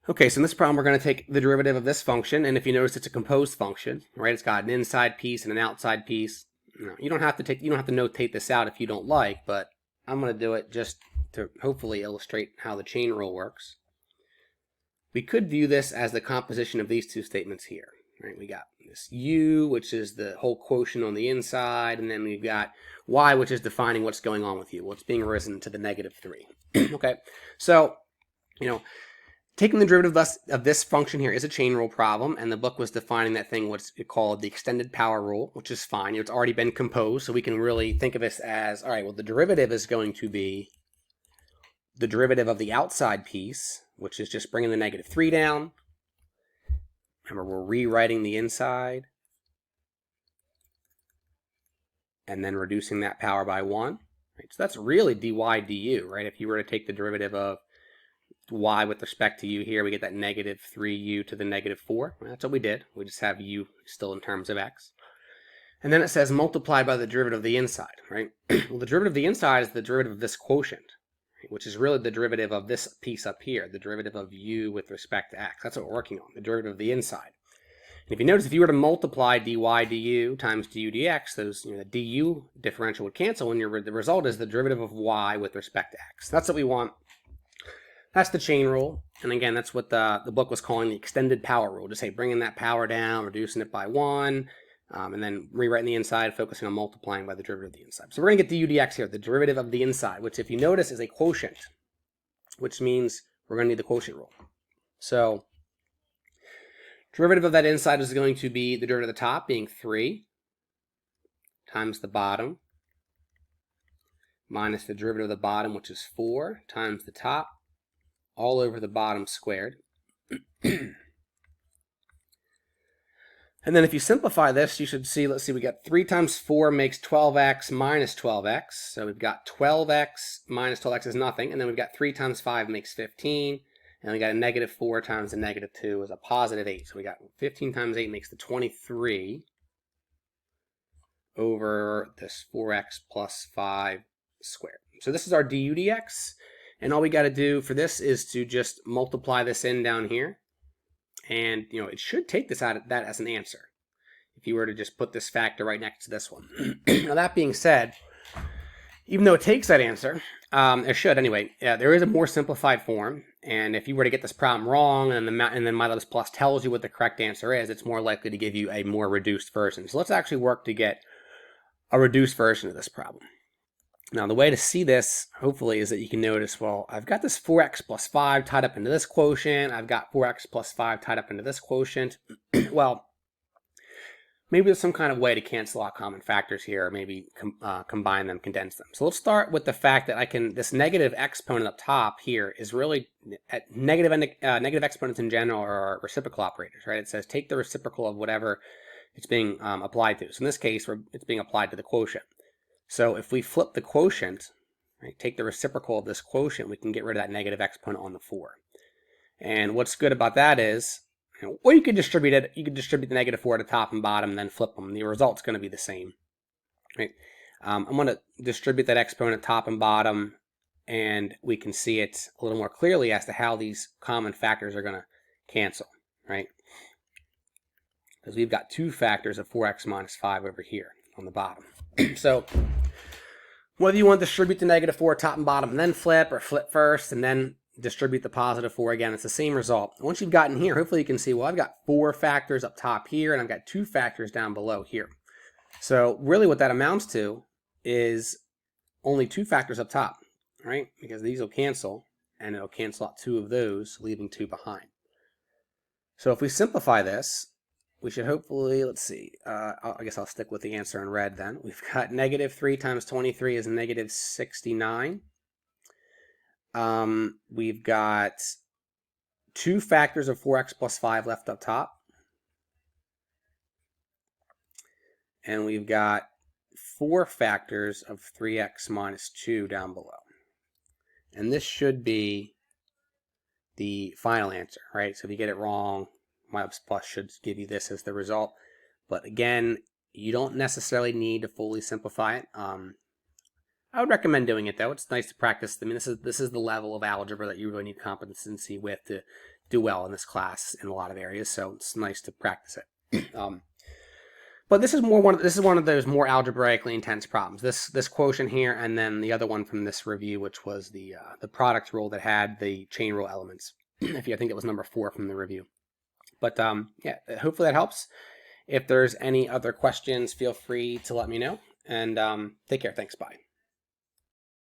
Okay, so in this problem, we're going to take the derivative of this function, and if you notice, it's a composed function, right? It's got an inside piece and an outside piece. You don't have to notate this out if you don't like, but I'm going to do it just to hopefully illustrate how the chain rule works. We could view this as the composition of these two statements here, right? We got this u, which is the whole quotient on the inside, and then we've got y, which is defining what's going on with u, what's being risen to the -3. Okay, so, taking the derivative of this function here is a chain rule problem, and the book was defining that thing what's called the extended power rule, which is fine. It's already been composed, so we can really think of this as, all right, well, the derivative is going to be the derivative of the outside piece, which is just bringing the -3 down. Remember, we're rewriting the inside and then reducing that power by 1. Right? So that's really dy du, right? If you were to take the derivative of y with respect to u here, we get that -3u to the -4. Well, that's what we did. We just have u still in terms of x. And then it says multiplied by the derivative of the inside, right? Well, the derivative of the inside is the derivative of this quotient, which is really the derivative of this piece up here, the derivative of u with respect to x. That's what we're working on, the derivative of the inside. And if you notice, if you were to multiply dy du times du dx, those the du differential would cancel, and the result is the derivative of y with respect to x. That's what we want. That's the chain rule, and again, that's what the book was calling the extended power rule. Just say bringing that power down, reducing it by 1, and then rewriting the inside, focusing on multiplying by the derivative of the inside. So we're going to get du dx here, the derivative of the inside, which if you notice is a quotient, which means we're going to need the quotient rule. So derivative of that inside is going to be the derivative of the top, being 3, times the bottom, minus the derivative of the bottom, which is 4, times the top, all over the bottom squared. And then if you simplify this, you should see, let's see, we got 3 times 4 makes 12x minus 12x. So we've got 12x minus 12x is nothing. And then we've got 3 times 5 makes 15. And we got a -4 times a -2 is a +8. So we got 15 times 8 makes the 23 over this 4x plus 5 squared. So this is our du dx. And all we got to do for this is to just multiply this in down here. And, it should take this out of that as an answer if you were to just put this factor right next to this one. Now, that being said, even though it takes that answer, it should anyway, there is a more simplified form. And if you were to get this problem wrong and then modulus plus tells you what the correct answer is, it's more likely to give you a more reduced version. So let's actually work to get a reduced version of this problem. Now, the way to see this, hopefully, is that you can notice, well, I've got this 4x plus 5 tied up into this quotient. I've got 4x plus 5 tied up into this quotient. Well, maybe there's some kind of way to cancel out common factors here, or maybe combine them, condense them. So let's start with the fact that this negative exponent up top here is really, negative exponents in general are reciprocal operators, right? It says take the reciprocal of whatever it's being applied to. So in this case, it's being applied to the quotient. So if we flip the quotient, right, take the reciprocal of this quotient, we can get rid of that negative exponent on the 4. And what's good about that is, or you could distribute it. You could distribute the -4 to top and bottom, and then flip them. The result's going to be the same. Right? I'm going to distribute that exponent top and bottom, and we can see it a little more clearly as to how these common factors are going to cancel. Right? Because we've got 2 factors of 4x minus 5 over here on the bottom. So whether you want to distribute the -4 top and bottom and then flip, or flip first and then distribute the +4 again, it's the same result. Once you've gotten here, hopefully you can see, well, I've got 4 factors up top here, and I've got 2 factors down below here. So really what that amounts to is only 2 factors up top, right? Because these will cancel, and it'll cancel out 2 of those, leaving 2 behind. So if we simplify this, we should hopefully, let's see, I guess I'll stick with the answer in red then. We've got -3 times 23 is -69. We've got 2 factors of 4x plus 5 left up top. And we've got 4 factors of 3x minus 2 down below. And this should be the final answer, right? So if you get it wrong, modulus plus should give you this as the result. But again, you don't necessarily need to fully simplify it. I would recommend doing it though. It's nice to practice. I mean, this is the level of algebra that you really need competency with to do well in this class in a lot of areas. So it's nice to practice it. But this is one of those more algebraically intense problems. This quotient here, and then the other one from this review, which was the product rule that had the chain rule elements. I think it was number 4 from the review. But yeah, hopefully that helps. If there's any other questions, feel free to let me know. And take care. Thanks. Bye.